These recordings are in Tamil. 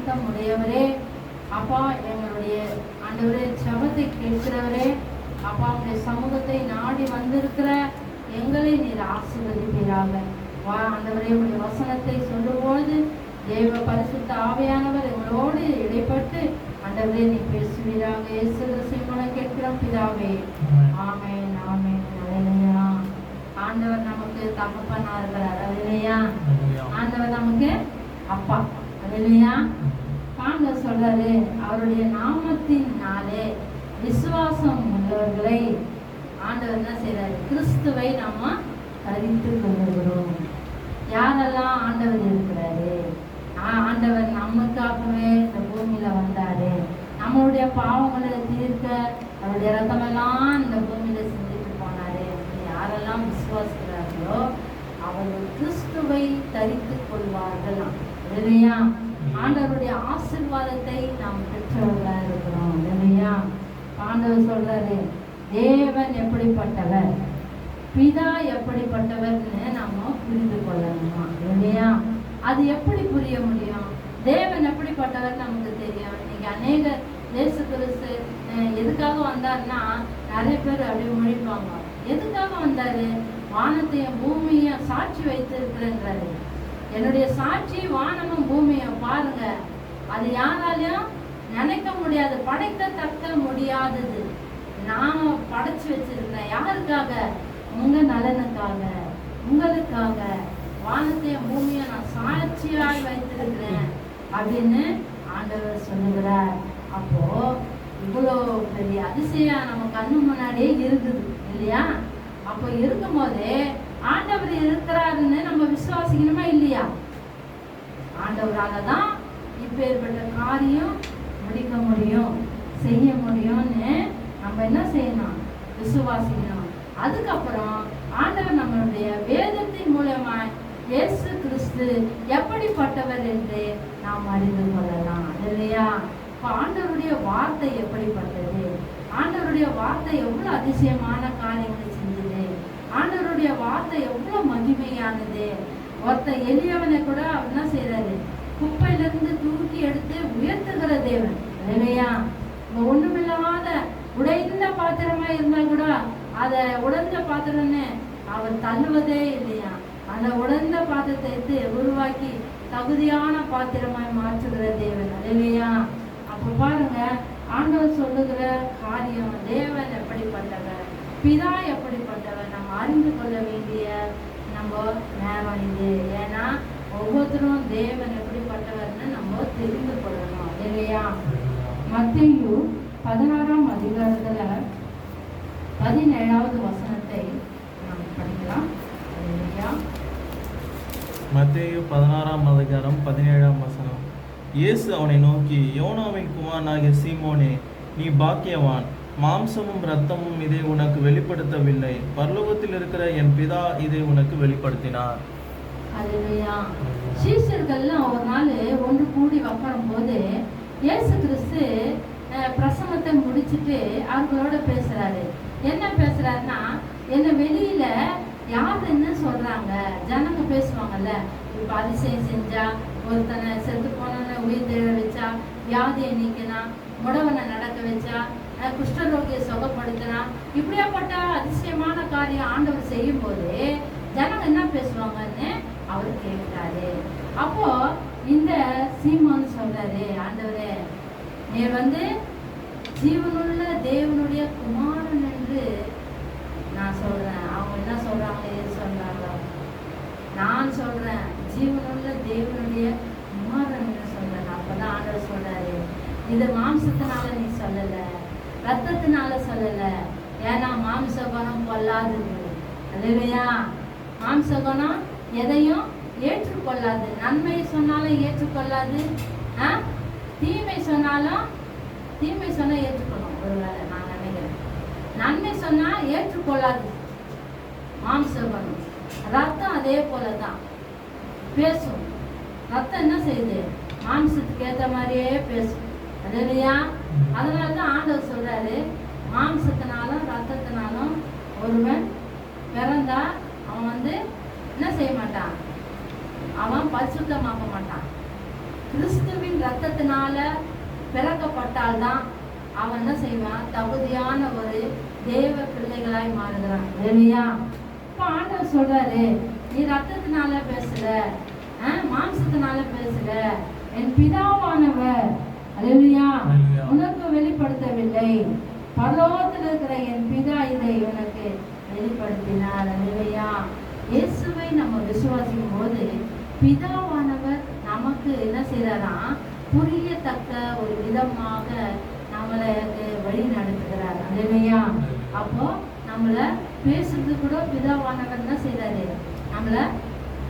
இரக்கம் உடையவரே, அப்பா எங்களுடைய ஆண்டவரே ஜெபத்தை கேட்கிறவரே, அப்பா உடைய சமூகத்தை நாடி வந்திருக்கிற எங்களை நீர் ஆசீர்வதிப்பீராக. ஆண்டவரே உடைய வசனத்தை சொல்லும்போது தேவ பரிசுத்த ஆவியானவர் எங்களோடு இடைப்பட்டு ஆண்டவரே நீ பேசுவீராக. இயேசு கிறிஸ்துவின் மூலம் கேட்கிறோம் பிதாவே, ஆமென் ஆமென். அல்லேலூயா. ஆண்டவர் நமக்கு தகப்பனா இருக்கிறார். அல்லேலூயா. ஆண்டவர் நமக்கு அப்பா. அல்லேலூயா. ஆண்டவர் சொல்றாரு, அவருடைய நாமத்தினாலே விசுவாசம் உள்ளவர்களை ஆண்டவர் என்ன செய்யறாரு? கிறிஸ்துவை நாம தரித்து கொள்ளுகிறோம். யாரெல்லாம் ஆண்டவர் இருக்கிறாரு? ஆண்டவர் நமக்காகவே இந்த பூமியில வந்தாரு. நம்மளுடைய பாவங்களை தீர்க்க அவருடைய ரத்தமெல்லாம் இந்த பூமியில செஞ்சுட்டு போனாரு. யாரெல்லாம் விசுவாசிக்கிறார்களோ அவர்கள் கிறிஸ்துவை தரித்து கொள்வார்கள். இல்லையா? ஆண்டவருடைய ஆசீர்வாதத்தை நாம் பெற்றவர்களாக இருக்கிறோம். இல்லையா? ஆண்டவர் சொல்றாரு, தேவன் எப்படிப்பட்டவர், பிதா எப்படிப்பட்டவர்னு நாம புரிந்து கொள்ளணுமா? இல்லையா? அது எப்படி புரிய முடியும்? தேவன் எப்படிப்பட்டவர் நமக்கு தெரியும். இன்னைக்கு அநேக இயேசு கிறிஸ்து எதுக்காக வந்தாருன்னா நிறைய பேர் அப்படியே மொழிப்பாங்க. எதுக்காக வந்தாரு? வானத்தையும் பூமியும் சாட்சி வைத்திருக்கிறேன்றாரு. என்னுடைய சாட்சி வானமும் பூமியும் பாருங்க, அது யாராலையும் நினைக்க முடியாது, படைக்கத்தக்க முடியாதது. நான் படைச்சு வச்சிருக்கிறேன். யாருக்காக? உங்க நலனுக்காக, உங்களுக்காக. வானத்தையும் பூமியும் நான் சாட்சியாய் வைத்திருக்கிறேன் அப்படின்னு ஆண்டவர் சொல்லுகிறார். அப்போ இவ்வளோ பெரிய அதிசயம் நம்ம கண்ணு முன்னாடியே இருக்குது இல்லையா? அப்போ இருக்கும் போதே ஆண்டவர் இருக்கிறாருன்னு நம்ம விசுவாசிக்கணுமா இல்லையா? ஆண்டவரால தான் இப்பேற்பட்ட காரியம் முடிக்க முடியும், செய்ய முடியும்னு நம்ம என்ன செய்யணும்? விசுவாசிக்கணும். அதுக்கப்புறம் ஆண்டவர் நம்மளுடைய வேதத்தின் மூலமாய் இயேசு கிறிஸ்து எப்படிப்பட்டவர் என்று நாம் அறிந்து கொள்ளலாம். இல்லையா? இப்போ ஆண்டவருடைய வார்த்தை எப்படிப்பட்டது, ஆண்டவருடைய வார்த்தை எவ்வளவு அதிசயமான காரியங்களை செஞ்சது, ஆண்டவருடைய வார்த்தை எவ்வளவு மகிமையானது. ஒருத்தர் எளியவனை கூட அவர் என்ன செய்யறாரு? குப்பையிலிருந்து தூக்கி எடுத்து உயர்த்துகிற தேவன். இல்லையா? ஒண்ணுமில்லாத உடைந்த பாத்திரமா இருந்தா கூட அதை உடைந்த பாத்திரம்னு அவர் தள்ளுவதே இல்லையா? அந்த உடைந்த பாத்திரத்தை எடுத்து உருவாக்கி தகுதியான பாத்திரமாய் மாற்றுகிற தேவன். இல்லையா? அப்ப பாருங்க, ஆண்டவர் சொல்லுகிற காரியம், தேவன் எப்படிப்பட்டவர், பிதா எப்படிப்பட்டவர் நம்ம அறிந்து கொள்ள வேண்டிய நம்ம நேரம் இது. ஏன்னா ஒவ்வொருத்தரும் தேவன் எப்படிப்பட்டவர்னு நம்ம தெரிந்து கொள்ளணும். இல்லையா? மத்தேயு 16ஆம் அதிகாரத்துல 17வது வசனத்தை நாம் படிக்கலாம். இல்லையா? மத்தேயு 16ஆம் அதிகாரம் 17ஆம் வசனம். இயேசு அவனை நோக்கி, யோனாவின் குமாரனாகிய சீமோனே, நீ பாக்கியவான். மாம்சமும் இரத்தமும் இதை உனக்கு வெளிப்படுத்தவில்லை, பரலோகத்தில் இருக்கிற என் பிதா இதை உனக்கு வெளிப்படுத்தினார். அல்லேலூயா. சீஷர்கள்லாம் ஒரு நாள் ஒன்று கூடி உட்காரும் போது இயேசு கிறிஸ்து பிரசங்கத்தை முடிச்சுட்டு அவங்களோட பேசுறாரு. என்ன பேசுறாருன்னா, என்ன வெளியில யார் என்ன சொல்றாங்க? ஜனங்க பேசுவாங்கல்ல, இப்ப அதிசயம் செஞ்சா, ஒருத்தனை செத்து போனவனை உயிர் தேட வச்சா, வியாதியை நீக்கினா, முடவனை நடக்க வச்சா, குஷ்டரோகியை சுகப்படுத்தினா, இப்படியாப்பட்ட அதிசயமான காரியம் ஆண்டவர் செய்யும் போது ஜனங்க என்ன பேசுவாங்கன்னு அவர் கேட்கிறாரு. அப்போ இந்த சீமான் சொல்றாரு, ஆண்டவரே நீர் ஜீவனுள்ள தேவனுடைய குமாரன் என்று நான் சொல்றேன். அவங்க என்ன சொல்றாங்க, எது சொல்றாங்க? நான் சொல்றேன் ஜீவனுள்ள தேவனுடைய குமாரன் என்று சொல்றேன். அப்பதான் ஆண்டவர் சொல்றாரு, இது மாம்சத்தினால நீ சொல்லல, ரத்தத்தினால சொல்லல. ஏன்னா மாம்ச குணம் கொள்ளாதது. இல்லையா? மாம்ச குணம் எதையும் ஏற்றுக்கொள்ளாது. நன்மை சொன்னாலும் ஏற்றுக்கொள்ளாது, தீமை சொன்னாலும் தீமை சொன்னா ஏற்றுக்கொள்ளும். ஒருவேளை நான் நினைக்கிறேன், நன்மை சொன்னா ஏற்றுக்கொள்ளாது மாம்ச குணம். ரத்தம் அதே போலதான் பேசும். ரத்தம் என்ன செய்யுது? மாம்சத்துக்கு ஏற்ற மாதிரியே பேசும். இல்லையா? அதனாலதான் ஆண்டவர் சொல்றாரு, மாம்சத்தினாலும் ரத்தத்தினாலும் ஒருவன் பிறந்தா அவன் என்ன செய்ய மாட்டான்? அவன் பரிசுத்தமாக்க மாட்டான். கிறிஸ்துவின் ரத்தத்தினால பிறக்கப்பட்டால்தான் அவன் என்ன செய்வான், தகுதியான ஒரு தேவ பிள்ளைகளாய் மாறுகிறான். இல்லையா? இப்ப ஆண்டவர் சொல்றாரு, நீ ரத்தத்தினால பேசல, மாம்சத்தினால பேசல, என் பிதாவானவர் அல்லேலூயா உனக்கு வெளிப்படுத்தவில்லை, பரலோகத்தில் இருக்கிற என் பிதா இதை உனக்கு வெளிப்படுத்தினார். அல்லேலூயா. இயேசுவை நம்ம விசுவாசிக்கும் போது பிதாவானவர் நமக்கு என்ன செய்யறாரா, புரியத்தக்க ஒரு விதமாக நம்மளை வழி நடத்துகிறார். அல்லேலூயா. அப்போ நம்மள பேசுறது கூட பிதாவானவர் என்ன செய்யறாரு, நம்மள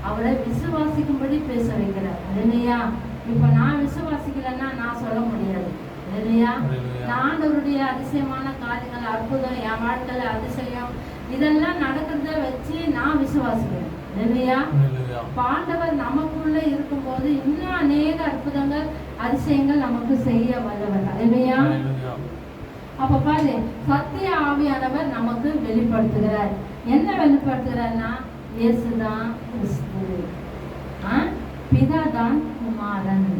அவரை விசுவாசிக்கும்படி பேச வைக்கிறார். அல்லேலூயா. இப்ப நான் விசுவாசிக்கலன்னா நான் சொல்ல முடியாது. இல்லையா? நான் அவருடைய அதிசயமான காரியங்கள், அற்புதம், என் வாழ்க்கையில அதிசயம் இதெல்லாம் நடக்கிறத வச்சு நான் விசுவாசிக்கிறேன். இல்லையா? ஆண்டவர் நமக்குள்ள இருக்கும்போது இன்னும் அநேக அற்புதங்கள், அதிசயங்கள் நமக்கு செய்ய வல்லவர். இல்லையா? அப்ப பாரு, சத்திய ஆவியானவர் நமக்கு வெளிப்படுத்துகிறார். என்ன வெளிப்படுத்துகிறார்னா, இயேசுதான் கிறிஸ்து, பிதாதான் குமாரன்,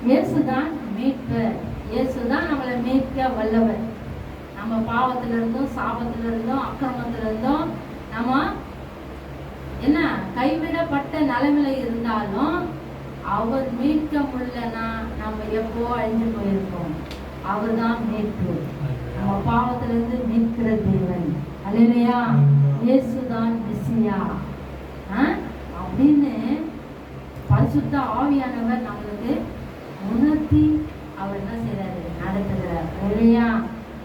இயேசுதான் மீட்பர், இயேசுதான் நம்மளை மீட்க வல்லவர். நம்ம பாவத்திலிருந்தும் சாபத்திலிருந்தும் அக்கிரமத்திலிருந்தும் நம்ம என்ன கைவிடப்பட்ட நிலைமையில இருந்தாலும் அவர் மீட்க முடியலன்னா நம்ம எப்போ அழிஞ்சு போயிருக்கோம். அவர் தான் மீட்பு, நம்ம பாவத்திலிருந்து மீட்கிற தேவன். அல்லேலூயா. இயேசுதான் மெசியா அப்படின்னு பரிசுத்த ஆவியானவர் நம்மளுக்கு உணர்த்தி அவர் என்ன செய்யறாரு, நடத்துகிறார். இல்லையா?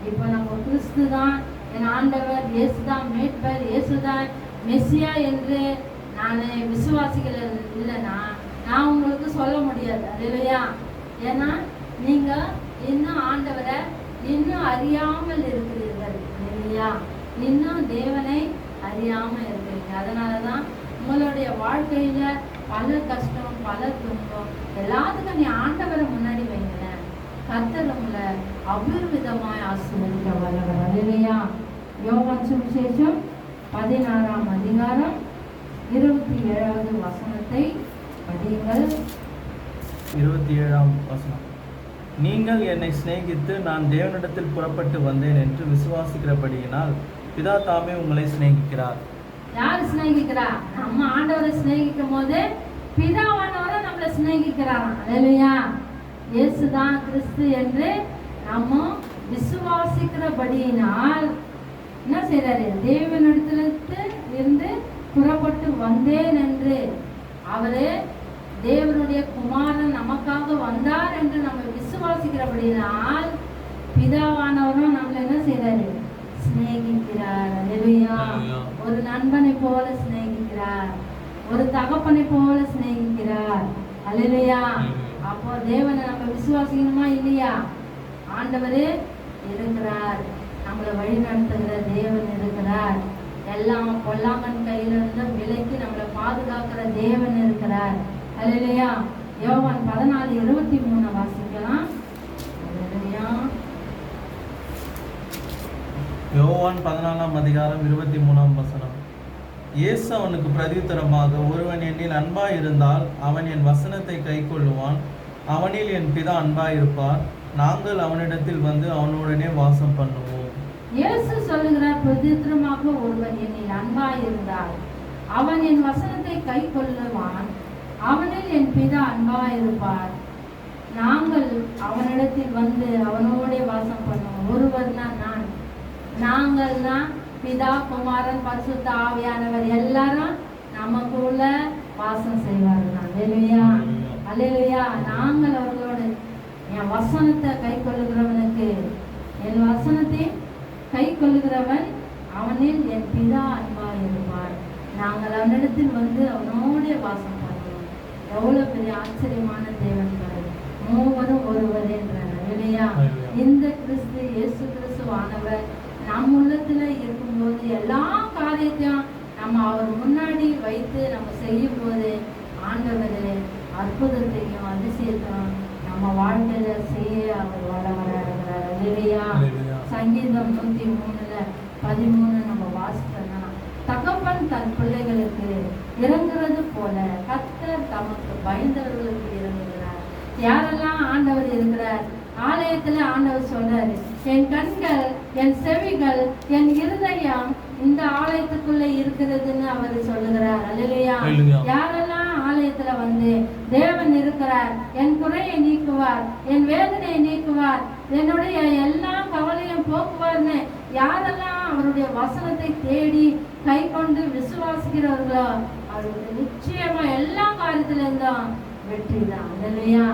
இப்ப நம்ம கிறிஸ்து தான் என் ஆண்டவர், இயேசுதான் மீட்பர், இயேசுதான் மெசியா என்று நான் விசுவாசிகள் இல்லைன்னா நான் உங்களுக்கு சொல்ல முடியாது. இல்லையா? ஏன்னா நீங்க இன்னும் ஆண்டவரை இன்னும் அறியாமல் இருக்கிறீர்கள். இல்லையா? இன்னும் தேவனை அறியாம இருக்கிறீங்க. அதனாலதான் உங்களுடைய வாழ்க்கையில பல கஷ்டம், பல துன்பம், எல்லாத்துக்கும் நீ ஆண்டவரை முன்னாடி வைங்களேன், கர்த்தர் உங்களை அபூர்விதமாய் ஆசீர்வதிக்க வல்லவர். அல்லேலூயா. யோவான் சுவிசேஷம் 16ஆம் அதிகாரம் 27வது வசனத்தை படியுங்கள். 27ஆம் வசனம். நீங்கள் என்னை சிநேகித்து நான் தேவனிடத்தில் புறப்பட்டு வந்தேன் என்று விசுவாசிக்கிறபடியினால் பிதா தாமே உங்களை சிநேகிக்கிறார். யார் சிநேகிக்கிறா? நம்ம ஆண்டவரை சிநேகிக்கும் போது பிதாவானவரை நம்மளை சிநேகிக்கிறாராம். அல்லேலூயா. இயேசுதான் கிறிஸ்து என்று நம்ம விசுவாசிக்கிறபடியினால் என்ன செய்யறாரு, தேவனிடத்திலிருந்து இருந்து புறப்பட்டு வந்தேன் என்று, அவரு தேவனுடைய குமாரன் நமக்காக வந்தார் என்று நம்ம விசுவாசிக்கிறபடினால் பிதாவானவரும் நம்மளை என்ன செய்யறாரு, சிநேகிக்கிறார். அல்லேலூயா. ஒரு நண்பனை போல சிநேகிக்கிறார், ஒரு தகப்பனை போல சிநேகிக்கிறார். அல்லேலூயா. அப்போ தேவனை நம்ம விசுவாசிக்கணுமா இல்லையா? ஆண்டவரே இருக்கிறார், நம்மளை வழி நடத்துகிற தேவன் இருக்கிறார், எல்லாம் பொல்லாங்கன் கையில இருந்து விலைக்கு நம்மளை பாதுகாக்கிற தேவன் இருக்கிறார். அல்லேலூயா. யோவான் 14:23 வாசிக்கலாம். அல்லேலூயா. யோவான் 14ஆம் அதிகாரம் 23ஆம் வசனம். இயேசு அவனுக்கு பிரதியுத்தரமாக, ஒருவன் என்னில் அன்பாய் இருந்தால் அவன் என் வசனத்தை கைக்கொள்ளுவான், அவனில் என் பிதா அன்பாய் இருப்பார், நாங்கள் அவனிடத்தில் வந்து அவனுடனே வாசம் பண்ணுவோம். இயேசு சொல்லுகிறார், பிரதியுத்தரமாக, ஒருவன் என்னில் அன்பாய் இருந்தால் அவன் என் வசனத்தை கைக்கொள்ளுவான், அவனில் என் பிதா அன்பாய் இருப்பார், நாங்கள் அவனிடத்தில் வந்து அவனோட வாசம் பண்ணுவோம். ஒருவர்னா நான், நாங்கள் தான் பிதா, குமாரன், பரிசுத்த ஆவியானவர் எல்லாரும் நமக்குள்ள வாசம் செய்வார்கள். அல்லேலூயா. அல்லேலூயா. நாங்கள் அவர்களோடு, என் வசனத்தை கை கொள்ளுகிறவனுக்கு, என் வசனத்தை கை கொள்ளுகிறவன் அவனில் என் பிதா அன்பாய் இருப்பார், நாங்கள் அவனிடத்தில் வந்து அவனோட வாசம் பண்ணுவோம். எவ்வளவு பெரிய ஆச்சரியமான தேவன் பாரு. மூவரும் ஒருவர் என்றார். இல்லையா? இந்த கிறிஸ்து, இயேசு கிறிஸ்துவானவர் நம் உள்ளத்துல இருக்கும்போது எல்லா காரியத்தையும் நம்ம அவர் முன்னாடி வைத்து நம்ம செய்யும் போது ஆண்டவரே அற்புதத்தையும் அதிசயத்தையும் நம்ம வாழ்க்கையில செய்ய அவர் வல்லவராகிறார். இல்லையா? சங்கீதம் 103:13 நம்ம வாசித்தோம்னா, தகப்பன் தன் பிள்ளைகளுக்கு இறங்குறது போல கர்த்தர் தமக்கு பயந்தவர்களுக்கு இறங்குகிறார். யாரெல்லாம் ஆண்டவர் இருக்கிறார்? ஆலயத்துல ஆண்டவர் சொல்றாரு, என் கண்கள், என் செவிகள், என் இருதயம் இந்த ஆலயத்துக்குள்ள இருக்கிறதுன்னு அவர் சொல்லுகிறார். அல்லேலூயா. யாரெல்லாம் ஆலயத்துல வந்து தேவன் இருக்கிறார், என் குறையை நீக்குவார், என் வேதனையை நீக்குவார், என்னுடைய எல்லா கவலையும் போக்குவார்னு யாரெல்லாம் அவருடைய வசனத்தை தேடி கை கொண்டு விசுவாசிக்கிறவர்களோ அவருக்கு நிச்சயமா எல்லா காரியத்துல இருந்தும் வெற்றி தான். அல்லேலூயா,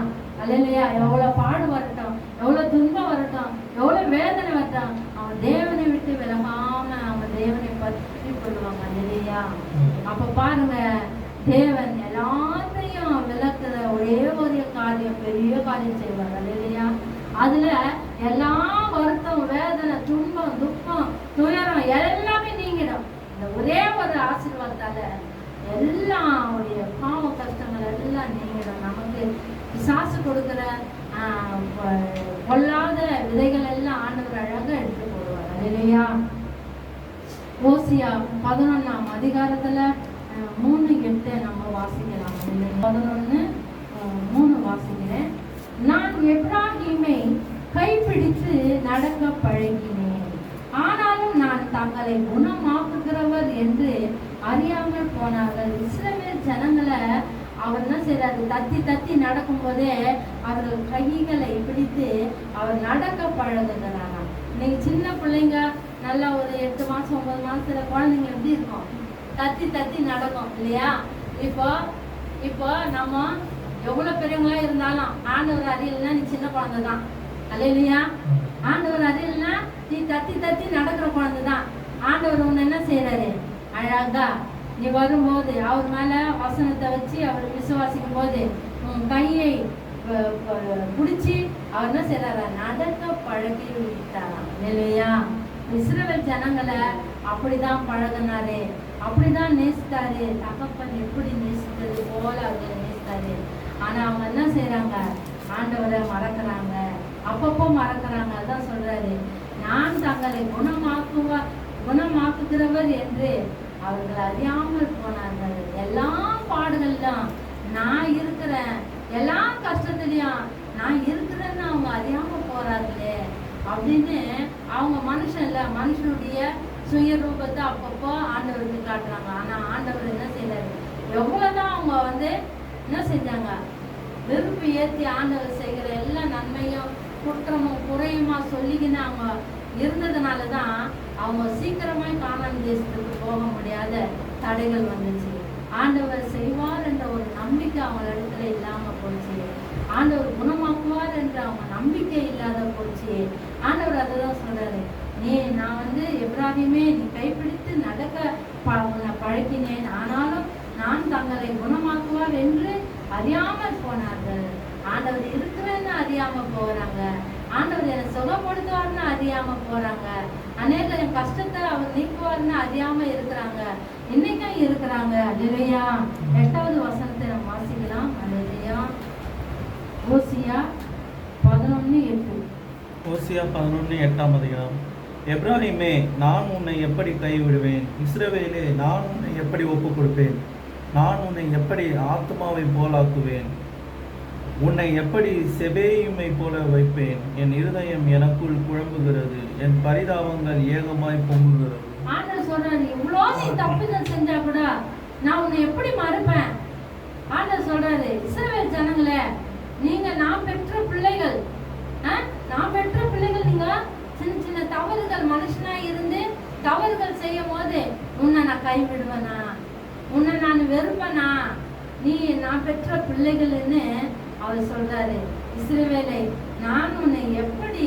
அல்லேலூயா. எவ்வளவு பாடு வரட்டும், எவ்வளவு துன்பம் வரட்டும், எவ்வளவு வேதனை வரட்டும், அவன் தேவனை விட்டு விலகாம அவன் தேவனை பற்றி கொள்வாங்க. அல்லேலூயா. அப்ப பாருங்க, தேவன் எல்லாத்தையும் விளக்குற ஒரே ஒரு காரியம், பெரிய காரியம் செய்வார். அல்லேலூயா. அதுல எல்லா வருத்தம், வேதனை, துன்பம், துக்கம், துயரம் எல்லாமே நீங்கிடும். இந்த ஒரே ஒரு ஆசீர்வாதத்தால எல்லாம் அவருடைய பாவ கஷ்டங்கள் எல்லாம் நீங்கிடும். நமக்கு பிசாசு கொடுக்கிற கொள்ளாத விதைகள் எல்லாம் ஆண்டவர் அழகா எடுத்து போடுவார். அல்லேலூயா. ஓசியா 11ஆம் அதிகாரத்துல 3:8 நம்ம வாசிக்கலாம். 11:3 வாசிக்கிறேன். நான் எப்ராஹீமை கைப்பிடித்து நடக்க பழகினேன், ஆனாலும் நான் தங்களை குணமாக்குகிறவர் என்று அறியாமல் போனார்கள். இஸ்ரவேல் ஜனங்களை அவர் என்ன செய்யறாரு, தத்தி தத்தி நடக்கும் போதே அவர்கள் கைகளை பிடித்து அவர் நடக்க பழகுகிறாராம். இன்னைக்கு சின்ன பிள்ளைங்க நல்லா ஒரு 8 மாசம் 9 மாசத்துல குழந்தைங்க எப்படி இருக்கும், தத்தி தத்தி நடக்கும் இல்லையா? இப்போ நம்ம எவ்வளவு பெரியவங்களா இருந்தாலும் ஆண்டவர் அறியலைன்னா நீ சின்ன குழந்தை தான். அல்லேலூயா. ஆண்டவர் அறியலைன்னா நீ தத்தி தத்தி நடக்கிற குழந்தை தான். ஆண்டவர் உன்னை என்ன செய்யறாரு, அழகா நீ வரும்போது அவர் மேல வசனத்தை வச்சு அவர் விசுவாசிக்கும் போது உன் கையை பிடிச்சி அவர் என்ன செய்யறாரு, நடக்க பழகி விட்டாராம். இல்லையா? இஸ்ரவேல் ஜனங்களை அப்படிதான் பழகினாரு, அப்படிதான் நேசித்தாரு. தகப்பன் எப்படி நேசித்தது போல அவர்களை நேசித்தாரு. ஆனா அவங்க என்ன செய்யறாங்க, ஆண்டவரை மறக்கிறாங்க, அப்பப்போ மறக்கிறாங்க. அதான் சொல்றாரு, நான் தங்களை குணமாக்குகிறவர் என்று அவர்கள் அறியாமல் போனார்கள். எல்லா பாடுகள்லாம் நான் இருக்கிறேன், எல்லா கஷ்டத்துலயும் நான் இருக்கிறேன்னு அவங்க அறியாம போறாங்களே அப்படின்னு அவங்க மனுஷனுடைய சுய ரூபத்தை அப்பப்போ ஆண்டவருக்கு காட்டுறாங்க. ஆனா ஆண்டவர் என்ன செய்யறாரு, எவ்வளவுதான் அவங்க என்ன செஞ்சாங்க, வெறுப்பு ஏற்றி ஆண்டவர் செய்கிற எல்லா நன்மையும் குற்றமும் குறையுமா சொல்லிக்கின்னு அவங்க இருந்ததுனாலதான் அவங்க சீக்கிரமாய் கானான் தேசத்துக்கு போக முடியாத தடைகள் வந்துச்சு. ஆண்டவர் செய்வார் என்ற ஒரு நம்பிக்கை அவங்க இடத்துல இல்லாம போச்சு. ஆண்டவர் குணமாக்குவார் என்ற அவங்க நம்பிக்கை இல்லாத போச்சு. ஆண்டவர் அதைதான் சொல்றாரு, நான் எப்ராஹீமே நீ கைப்பிடித்து நடக்க பழக்கினேன், ஆனாலும் நான் தங்களை குணமாக்குவார் என்று அறியாமல் போனார்கள். ஆண்டவர் இருக்கிறேன்னு அறியாம போறாங்க, ஆண்டவர் என்னை சுகப்படுத்துவார்னு அறியாம போறாங்க, அநேக என் கஷ்டத்தை அவர் நீக்குவார்னு அறியாம இருக்கிறாங்க, இன்னைக்கும் இருக்கிறாங்க. அல்லேலூயா. 8வது வசனத்தை நம்ம வாசிக்கலாம். அல்லேலூயா. ஓசியா 11:8. ஓசியா 11:8 அதிகாரம். எப்ராஹீமே, நான் உன்னை எப்படி கைவிடுவேன்? இஸ்ரவேலே, நான் உன்னை எப்படி ஒப்புக் கொடுப்பேன்? நான் உன்னை எப்படி ஆத்மாவை போலாக்குவேன்? உன்னை எப்படி செபேயுமை போல வைப்பேன்? என் இருதயம் எனக்குள் குழம்புகிறது, என் பரிதாபங்கள் ஏகமாய் பொங்குகிறது. ஆண்டவர் சொல்றாரு, இவ்வளோ நீ தப்புதல் செஞ்சா கூட நான் உன்னை எப்படி மறுப்பேன்? ஆண்டவர் சொல்றாரு, இஸ்ரவேல் ஜனங்களே, நீங்க நான் பெற்ற பிள்ளைகள், நீங்க சின்ன சின்ன தவறுகள் மனுஷனா இருந்து தவறுகள் செய்யும் போது உன்னை நான் கைவிடுவேனா, உன்னை நான் வெறுப்பனா? நீ நான் பெற்ற பிள்ளைகள்னு அவர் சொல்றாரு. இஸ்ரவேலை, நான் உன்னை எப்படி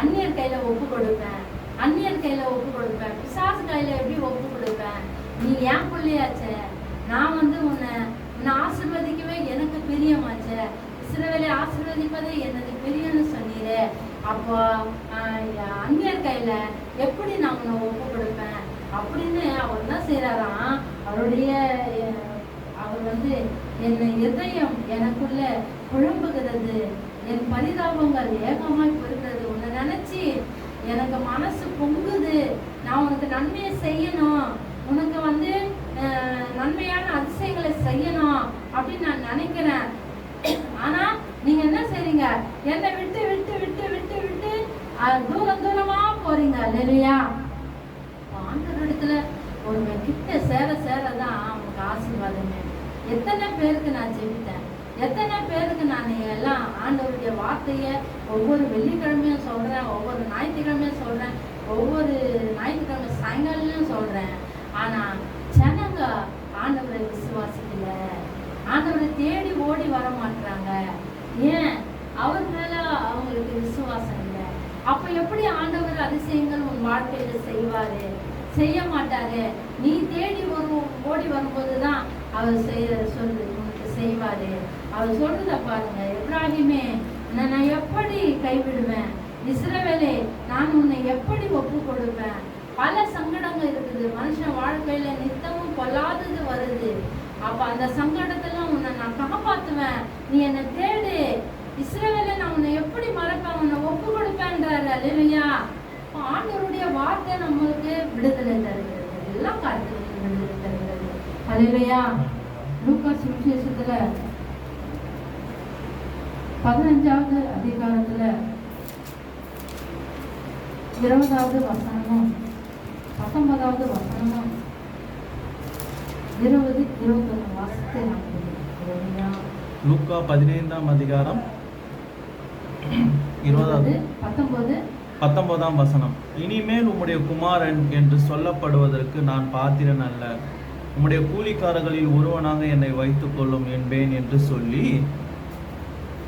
அந்நியர் கையில ஒப்பு கொடுப்பேன்? பிசாசு கையில எப்படி ஒப்பு கொடுப்பேன்? நீ ஏன் பிள்ளையாச்சே, நான் உன்னை ஆசீர்வதிக்கவே எனக்கு பிரியமாச்சே. இஸ்ரவேலை ஆசீர்வதிப்பதே எனது பிரியன்னு சொன்னீரே, அப்போ அந்நியர் கையில எப்படி நான் உன்னை ஒப்பு கொடுப்பேன் அப்படின்னு அவர் என்ன செய்யறாராம். அவர் என் இதயம் எனக்குள்ள குழம்புகிறது, என் பரிதாபங்கள் ஏகமாய் போகிறது. உன்னை நினைச்சு எனக்கு மனசு பொங்குது, நான் உனக்கு நன்மையை செய்யணும், உனக்கு நன்மையான அதிசயங்களை செய்யணும் அப்படின்னு நான் நினைக்கிறேன். ஆனா நீங்க என்ன செய்றீங்க? என்னை விட்டு விட்டு விட்டு விட்டு விட்டு தூரம் தூரமா போறீங்க. அல்லேலூயா. ஆண்டவரிடத்துல ஒரு கிட்ட சேர சேரதான் அவனுக்கு ஆசீர்வாதமே. எத்தனை பேருக்கு நான் ஜெபித்தேன், எத்தனை பேருக்கு நான் எல்லாம் ஆண்டவருடைய வார்த்தைய ஒவ்வொரு வெள்ளிக்கிழமையும் சொல்றேன், ஒவ்வொரு ஞாயிற்றுக்கிழமையும் சொல்றேன், ஒவ்வொரு ஞாயிற்றுக்கிழமை சாயங்காலம் சொல்றேன். ஆனா ஜனங்க ஆண்டவரை விசுவாசிக்கல, ஆண்டவரை தேடி ஓடி வர மாட்டாங்க. ஏன்? அவர் மேல அவங்களுக்கு விசுவாசம் இல்லை. அப்ப எப்படி ஆண்டவர் அதிசயங்கள் உன் வாழ்க்கையில செய்வாரு? செய்ய மாட்டாரு. நீ தேடி ஓடி வரும்போதுதான் அவர் உனக்கு செய்வாரு. அவர் சொல்றத பாருங்க. எப்ராஹிமே, நான் எப்படி கைவிடுவேன்? இஸ்ரவேலே, நான் உன்னை எப்படி ஒப்பு கொடுப்பேன்? பல சங்கடங்கள் இருக்குது மனுஷன் வாழ்க்கையில, நித்தமும் பொல்லாதது வருது. அப்ப அந்த சங்கடத்துல உன்னை நான் காப்பாத்துவேன். நீ என்னை தேடு. இஸ்ரவேலை நான் உன்னை எப்படி மறப்பேன்? உன்னை ஒப்பு கொடுப்பேன்றாரு. அல்லேலூயா. ஆண்டவருடைய வார்த்தை நம்மளுக்கு விடுதலை தருகிறது, எல்லா காரியத்திலும் விடுதலை தருகிறது. அல்லேலூயா. லூக்கா சுவிசேஷத்துல 15வது அதிகாரத்துல 20வது வசனமும் 19வது வசனமும் 20, 21 வாசத்தை நாம் லூக்கா 15ஆம் அதிகாரம் 19ஆம் வசனம். இனிமேல் உம்முடைய குமாரன் என்று சொல்லப்படுவதற்கு நான் பாத்திரன் அல்ல, உம்முடைய கூலிக்காரர்களில் ஒருவனாக என்னை வைத்துக் கொள்ளும் என்பேன் என்று சொல்லி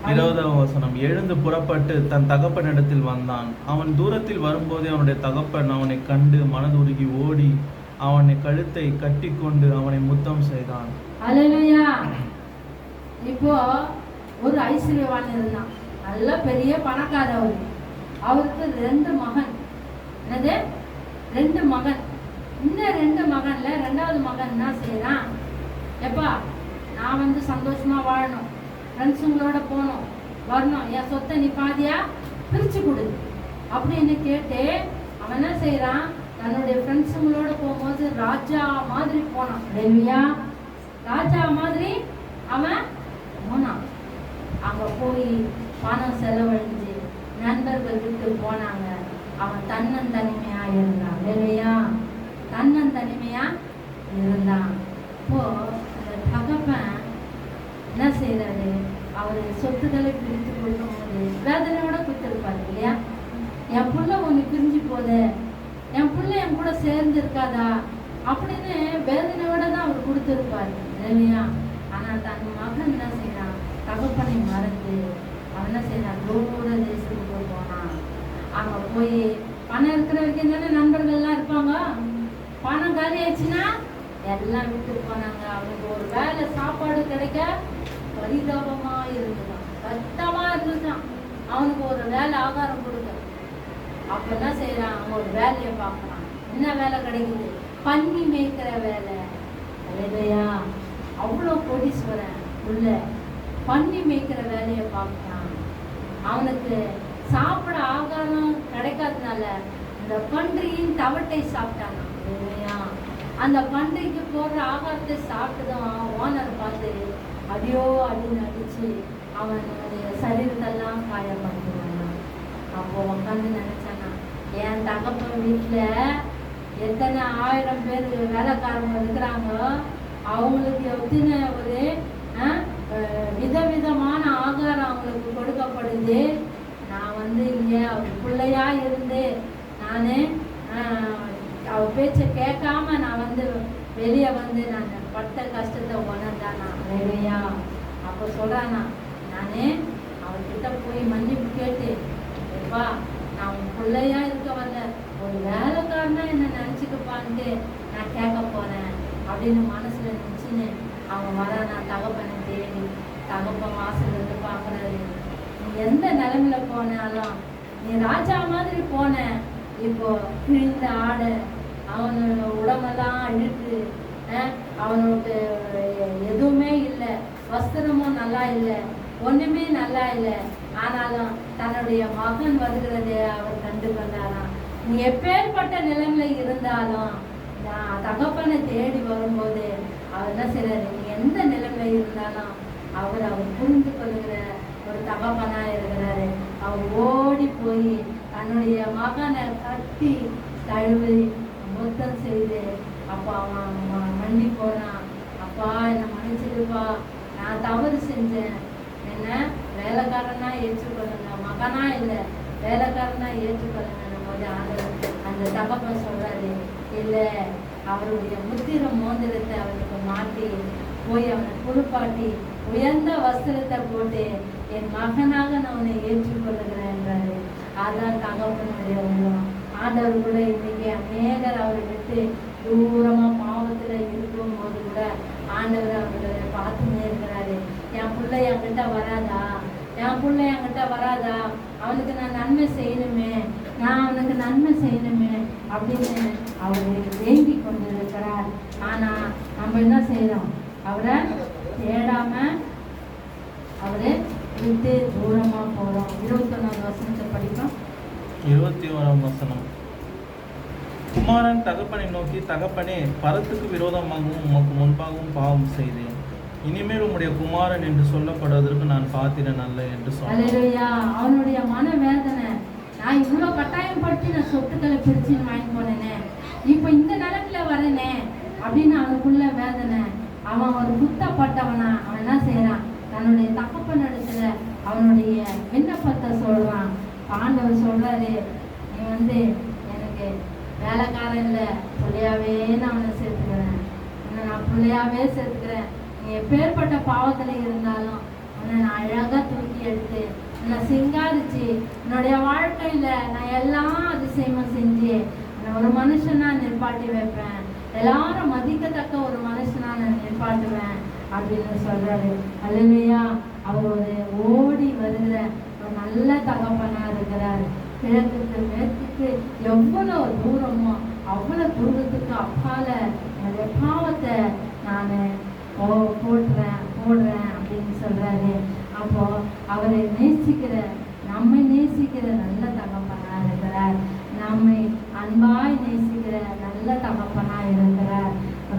20ஆம் வசனம். எழுந்து புறப்பட்டு தன் தகப்பனிடத்தில் வந்தான். அவன் தூரத்தில் வரும்போதே அவனுடைய தகப்பன் அவனை கண்டு மனதுருகி ஓடி அவனை கழுத்தை கட்டி கொண்டு அவனை முத்தம் செய்தான். அல்லேலூயா. இப்போ ஒரு ஐஸ்வர்யவான் இருந்தான், நல்ல பெரிய பணக்காரவர். அவருக்கு 2 மகன். என்னது? 2 மகன். இன்னும் 2 மகன்ல 2வது மகன் என்ன செய்யறான்? எப்பா, நான் சந்தோஷமா வாழணும், ஃப்ரெண்ட்ஸுங்களோட போகணும், வரணும், என் சொத்தை நீ பாதியா பிரிச்சு கொடு அப்படின்னு கேட்டு அவன் என்ன செய்யறான்? தன்னுடைய ஃப்ரெண்ட்ஸுங்களோட போகும்போது ராஜா மாதிரி போனான். இல்லையா? ராஜா மாதிரி அவன் போனான். அங்க போய் பணம் செலவழிஞ்சு நண்பர்கள் விட்டு போனாங்க. அவன் தன்னந்தனிமையா இருந்தான். இல்லையா? தன்னந்தனிமையா இருந்தான். இப்போ அந்த தகப்பன் என்ன செய்யறாரு? அவரு சொத்துக்களை பிரித்து கொடுக்கும் போது வேதனையோட கொடுத்துருப்பாரு. இல்லையா? என் புள்ள ஒண்ணு பிரிஞ்சு போத, என் புள்ள என் கூட சேர்ந்து இருக்காதா அப்படின்னு வேதனையோட தான் அவர் கொடுத்துருப்பாரு. இல்லையா? ஆனா தன் மகன் என்ன செய்யறான்? தகப்பனை மறந்து அவன் என்ன செய்யறான்? தூர தேசத்துக்கு போனான். அங்க போய் பணம் இருக்கிற வரைக்கும் தானே நண்பர்கள்லாம் இருப்பாங்க. பணம் காலி ஆயிடுச்சுன்னா எல்லாம் விட்டு போனாங்க. அவனுக்கு ஒரு வேலை சாப்பாடு கிடைக்க பரிதாபமா இருந்துதான், கஷ்டமா இருந்துதான். அவனுக்கு ஒரு வேலை ஆகாரம் கொடுக்க. அப்ப என்ன செய்யறான்? அவன் ஒரு வேலையை பார்க்கறான். என்ன வேலை கிடைக்குது? பன்னி மேய்க்கிற வேலை. இல்லையா? அவ்வளோ கோடீஸ்வரன் உள்ள பன்னி மேய்க்கிற வேலையை பார்க்கறான். அவனுக்கு சாப்பிட ஆகாரம் கிடைக்காதனால இந்த பன்றியின் தவட்டை சாப்பிட்டாங்க. இல்லையா? அந்த பன்றிக்கு போடுற ஆகாரத்தை சாப்பிட்டுதான் ஓனர் பார்த்து அடியோ அப்படின்னு அடிச்சு அவனுடைய சரீரத்தெல்லாம் காயப்படுத்துவாங்க. அப்போ உட்காந்து நினைச்சானா, என் தகப்பன் வீட்டுல எத்தனை 1000 பேர் வேலைக்காரங்க இருக்கிறாங்க, அவங்களுக்கு எத்தனை ஒரு விதவிதமான ஆகாரம் அவங்களுக்கு கொடுக்கப்படுது. நான் இங்க அவர் பிள்ளையா இருந்து நானு அவ பேச்ச கேட்காம நான் வெளியே நான் பட்ட கஷ்டத்தை உணர்ந்தானா. இல்லையா? அப்ப சொல்றானா, நானே அவர்கிட்ட போய் மன்னிப்பு கேட்டு, எப்பா நான் உன் பிள்ளையா இருக்க வரல, ஒரு வேலைக்காரனா என்ன நினைச்சுக்கப்பான்ட்டு நான் கேட்க போறேன் அப்படின்னு மனசுல நினைச்சுன்னு அவன் வர. நான் தகப்பனை தேடி தகப்பன் வாசல் இருந்து பாக்குறாரு. நீ எந்த நிலைமையில போனாலும், நீ ராஜா மாதிரி போன, இப்போ கிழிந்த ஆடை, அவனோட உடம்பெல்லாம் அழுத்து, அவனுக்கு எதுவுமே இல்லை, வஸ்திரமும் நல்லா இல்லை, ஒண்ணுமே நல்லா இல்லை. ஆனாலும் தன்னுடைய மகன் வருகிறதே அவர் கண்டு கொண்டாராம். நீ எப்பேற்பட்ட நிலைமையில இருந்தாலும் நான் தகப்பனை தேடி வரும்போது அவர் என்ன செய்யறாரு? நீ எந்த நிலைமையில இருந்தாலும் அவர் புரிந்து கொள்கிற ஒரு ஒரு தகப்பனா இருக்கிறாரு. அவர் ஓடி போய் தன்னுடைய மகனை கட்டி தழுவி முத்தம் செய்து அப்போ அவன் மண்டி போனான். அப்பா என்னை மன்னிச்சிடுப்பா, நான் தவறு செஞ்சேன், என்ன வேலைக்காரனா ஏற்றுக்கொள்ளுங்க, மகனா இல்லை வேலைக்காரனா ஏற்றுக்கொள்ளுங்க போது அந்த தகப்பன் சொல்றாரு, இல்லை அவருடைய முத்திர மோதிரத்தை அவனுக்கு மாட்டி போய் அவனை குளிப்பாட்டி உயர்ந்த வஸ்திரத்தை போட்டு என் மகனாக நான் அவனை ஏற்றுக்கொள்ளுகிறேன் என்றாரு. அதான் தகப்பனுடைய உள்ளம். ஆண்டவர் கூட இன்னைக்கு அநேகர் அவரை விட்டு தூரமா பாவத்துல இருக்கும் போது கூட ஆண்டவர் அவர்களை பார்த்துன்னே இருக்கிறாரு. என் பிள்ளை என்கிட்ட வராதா, என் பிள்ளை என்கிட்ட வராதா, அவனுக்கு நான் நன்மை செய்யணுமே, நான் அவனுக்கு நன்மை செய்யணுமே அப்படின்னு அவரு வேண்டி கொண்டு இருக்கிறார். ஆனா நம்ம என்ன செய்யறோம், அவரை தேடாம அவரை விட்டு தூரமா போறோம். 21ஆவது வசனத்தை படிப்போம். 21ஆம் வசனம். குமாரன் தகப்பனை நோக்கி, தகப்பனே, பரத்துக்கு விரோதமாகவும் உமக்கு முன்பாகவும் பாவம் செய்தேன், இனிமேல் உம்முடைய குமாரன் என்று சொல்லப்படுவதற்கு நான் பாத்திரன் அல்ல என்று சொன்னான். அவனுடைய மன வேதனை, நான் இவ்வளவு கட்டாயம் படுத்தி நான் சொத்துக்களை பிரிச்சுன்னு வாங்கி போனேனே, இப்ப இந்த நிலத்துல வரேனே அப்படின்னு அவனுக்குள்ள வேதனை. அவன் ஒரு குத்தப்பட்டவனா அவன் என்ன செய்யறான், தன்னுடைய தகப்பன் இடத்துல அவனுடைய விண்ணப்பத்தை சொல்றான். ஆண்டவர் சொல்றாரு, நீ எனக்கு வேலைக்காரன் இல்லை, பிள்ளையாவே நான் அவனை சேர்த்துக்கிறேன், நான் பிள்ளையாவே சேர்த்துக்கிறேன். நீ எப்பேற்பட்ட பாவத்துல இருந்தாலும் உன்னை நான் அழகா தூக்கி எடுத்து உன்னை சிங்காரிச்சு என்னுடைய வாழ்க்கையில நான் எல்லாம் அதிசயமா செஞ்சு ஒரு மனுஷனா நிற்பாட்டி வைப்பேன், எல்லாரும் மதிக்கத்தக்க ஒரு மனுஷனா நான் நிற்பாட்டுவேன் அப்படின்னு சொல்றாரு. அல்லேலூயா. அவர் ஒரு ஓடி வருகிற ஒரு நல்ல தகப்பனா இருக்கிறார். கிழக்குக்கு மேற்குக்கு எவ்வளவு தூரமோ அவ்வளவு தூரத்துக்கு அப்பால என்னுடைய பாவத்தை நான் போடுறேன் அப்படின்னு சொல்றாரு. அப்போ அவரை நேசிக்கிற, நம்மை நேசிக்கிற நல்ல தகப்பனா இருக்கிறார், நம்மை அன்பாய் நேசிக்கிற நல்ல தகப்பனா இருக்கிறார்.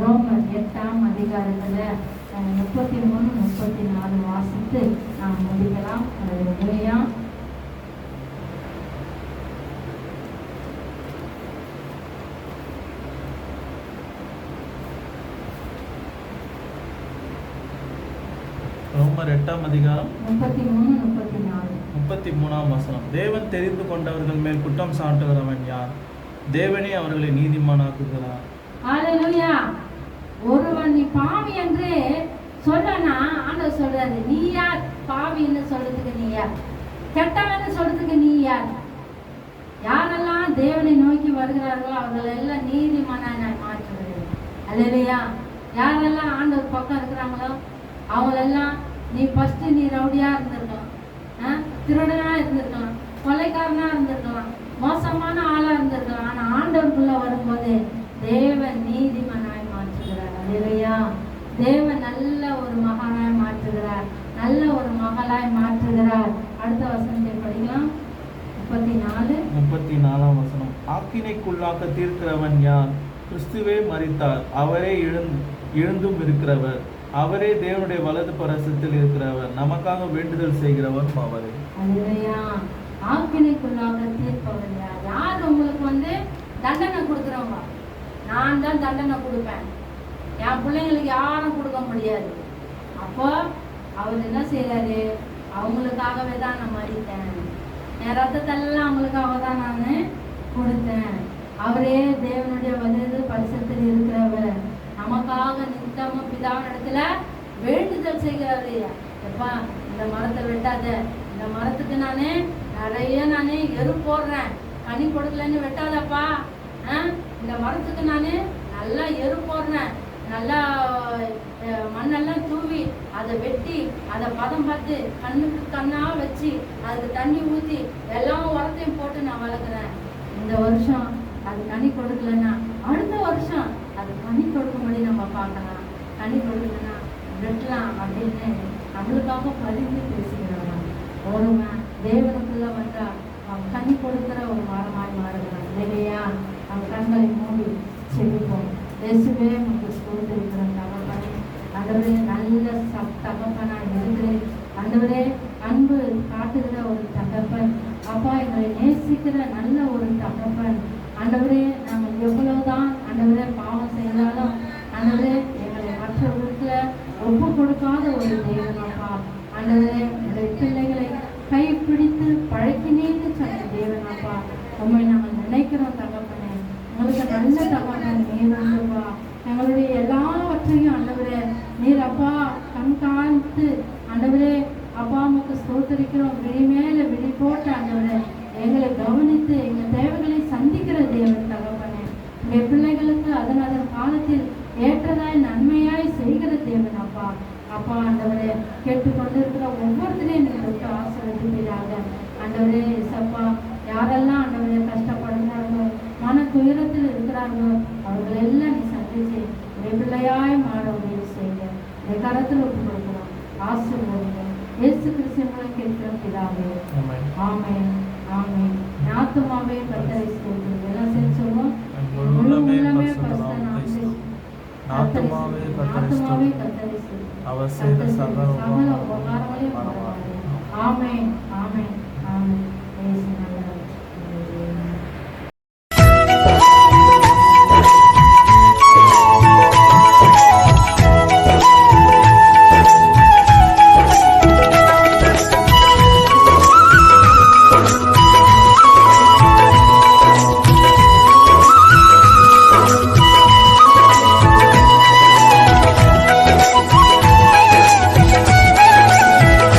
ரோமர் 8ஆம் அதிகாரத்துல 33, 34 வாசித்து நாம் முடிக்கலாம். அல்லேலூயா. ரோமர் 8ஆம் அதிகாரம் 33, 33ஆம் வசனம். தேவன் தெரிந்து கொண்டவர்கள் மேல் குற்றம் சாட்டுகிறவன் யார்? தேவனே அவர்களை நீதிமானாக்குகிறார். அல்லேலூயா. ஒருவன் நீ பாவி என்று சொல்லனா ஆண்டவர் சொல்றாரு, நீ யார் பாவின்னு சொல்றதுக்கு, நீ யார் கெட்டவன்னு சொல்றதுக்கு, நீ யார்? யாரெல்லாம் தேவனை நோக்கி வருகிறார்களோ அவர்கள் எல்லாம் நீதிமானாய் மாற்றுகிறது. அல்லேலூயா. யாரெல்லாம் ஆண்டவர் பக்கம் இருக்கிறாங்களோ அவங்களெல்லாம், நீ ஃபர்ஸ்ட் நீ ரவுடியா இருந்திருக்கலாம், திருடனா இருந்திருக்கலாம், கொலைக்காரனா இருந்திருக்கலாம், மோசமான ஆளா இருந்திருக்கலாம். ஆனா ஆண்டவருக்குள்ள வரும்போது தேவன் நீதிமனாய் மாற்றுகிறார். அல்லேலூயா. தேவன் நல்ல ஒரு மகனாய் மாற்றுகிறார், நல்ல ஒரு மகளாய் மாற்றுகிறார். அடுத்த வசனத்தை படிக்கலாம். 34ஆம் வசனம். ஆக்கினைக்குள்ளாக்க தீர்க்கிறவன் யார்? கிறிஸ்துவே மரித்தார், அவரே எழுந்தும் இருக்கிறவர், அவரே தேவனுடைய வலது பரசத்தில் இருக்கிறவர், நமக்காக வேண்டுதல் செய்கிறவர் அவரே. அல்லேலூயா. ஆக்கினைக்குள்ளாக தீர்ப்பவர் யார்? யார் உங்களுக்கு தண்டனை கொடுக்குறவங்க? நான் தான் தண்டனை கொடுப்பேன், என் பிள்ளைங்களுக்கு யாரும் கொடுக்க முடியாது. அப்போ அவர் என்ன செய்யறாரு, அவங்களுக்காகவே தான் நான் மறித்தேன், என் ரத்தத்தெல்லாம் அவங்களுக்காக தான் நான் கொடுத்தேன். அவரே தேவனுடைய வலது பரிசத்தில் இருக்கிறவர், நமக்காக நித்தமும் பிதாவின் இடத்துல வேண்டுதல் செய்கிறாரு. எப்பா இந்த மரத்தை வெட்டாத, இந்த மரத்துக்கு நானே நிறைய எரு போடுறேன், கனி கொடுக்கலன்னு வெட்டாதப்பா, இந்த மரத்துக்கு நானே நல்லா எரு போடுறேன், நல்லா மண்ணெல்லாம் தூவி அதை வெட்டி அதை பதம் பார்த்து கண்ணுக்கு கண்ணா வச்சு அதுக்கு தண்ணி ஊற்றி எல்லாம் உரத்தையும் போட்டு நான் வளர்க்குறேன். இந்த வருஷம் அது கனி கொடுக்கலன்னா அடுத்த வருஷம் அது கனி கொடுக்கும்படி நம்ம பார்க்கலாம், கனி கொடுக்கலன்னா வெட்டலாம் அப்படின்னு நம்மளுக்காக பரிந்து பேசுகிறவன் ஒருவன் தேவனுக்குள்ள வந்தா அவன் கனி கொடுக்கிற ஒரு மரமாய் மாறுகிறான். இல்லையா? அவன் கண்களை மூடி செவிப்போம். இயேசுவே உங்களுக்கு ஸ்தோத்திரிக்கிற தகப்பனே, ஆண்டவரே நல்ல தகப்பனா இருந்து ஆண்டவரே அன்பு எங்களை நேசிக்கிற நல்ல ஒரு தகப்பன். ஆண்டவரே, நாங்கள் எவ்வளவுதான் ஆண்டவரே பாவம் செய்தாலும் ஆண்டவரே எங்களை மற்றவர்களுக்கு ஒப்பு கொடுக்காத ஒரு தேவனப்பா. ஆண்டவரே, எங்களுடைய பிள்ளைகளை கைப்பிடித்து பழக்கினேன்னு சொன்ன தேவனப்பா. உண்மை நாங்கள் நினைக்கிறோம் தகப்பனே, உங்களுக்கு நல்ல தகப்பன் நீர் உண்டுப்பா. எங்களுடைய எல்லாவற்றையும் ஆண்டவரே நீர் அப்பா கண்காணித்து ஆண்டவரே அப்பா அம்மாவுக்கு ஸ்தோத்தரிக்கிறோம். விழி மேல விழி போட்டு ஆண்டவரே எங்களை கவனித்து எங்கள் தேவைகளை சந்திக்கிற தேவன் தகப்பனே. எங்கள் பிள்ளைகளுக்கு அதன் காலத்தில் ஏற்றதாய் நன்மையாய் செய்கிற தேவன் அப்பா. அப்பா ஆண்டவரே, கேட்டுக்கொண்டிருக்கிற ஒவ்வொருத்தரையும் நீங்கள் விட்டு ஆசீர்வதிப்பீராக. ஆண்டவரே இசப்பா, யாரெல்லாம் ஆண்டவரே கஷ்டப்படுகிறார்களோ மன துயரத்தில் இருக்கிறார்களோ அவர்கள் எல்லாம் நீ சந்திச்சு பிள்ளையாய் மாற உதவி செய்ய இந்த கரத்தில் ஒப்பு கொடுக்கிறோம். ஆசீர்வதிங்க. இயேசு கிறிஸ்துவை கேட்கிறோம் பிதாவே. ஆமென் ஆமென். ஆத்துமாவே கர்த்தரை ஸ்தோத்திரி. எல்லாம் சேர்ந்து சொல்லுவோம். உள்ளமே ஆத்துமாவே கர்த்தரை ஸ்தோத்திரி. அவர் செய்த சகல உபகாரங்களையும் ஆமென் ஆமென்.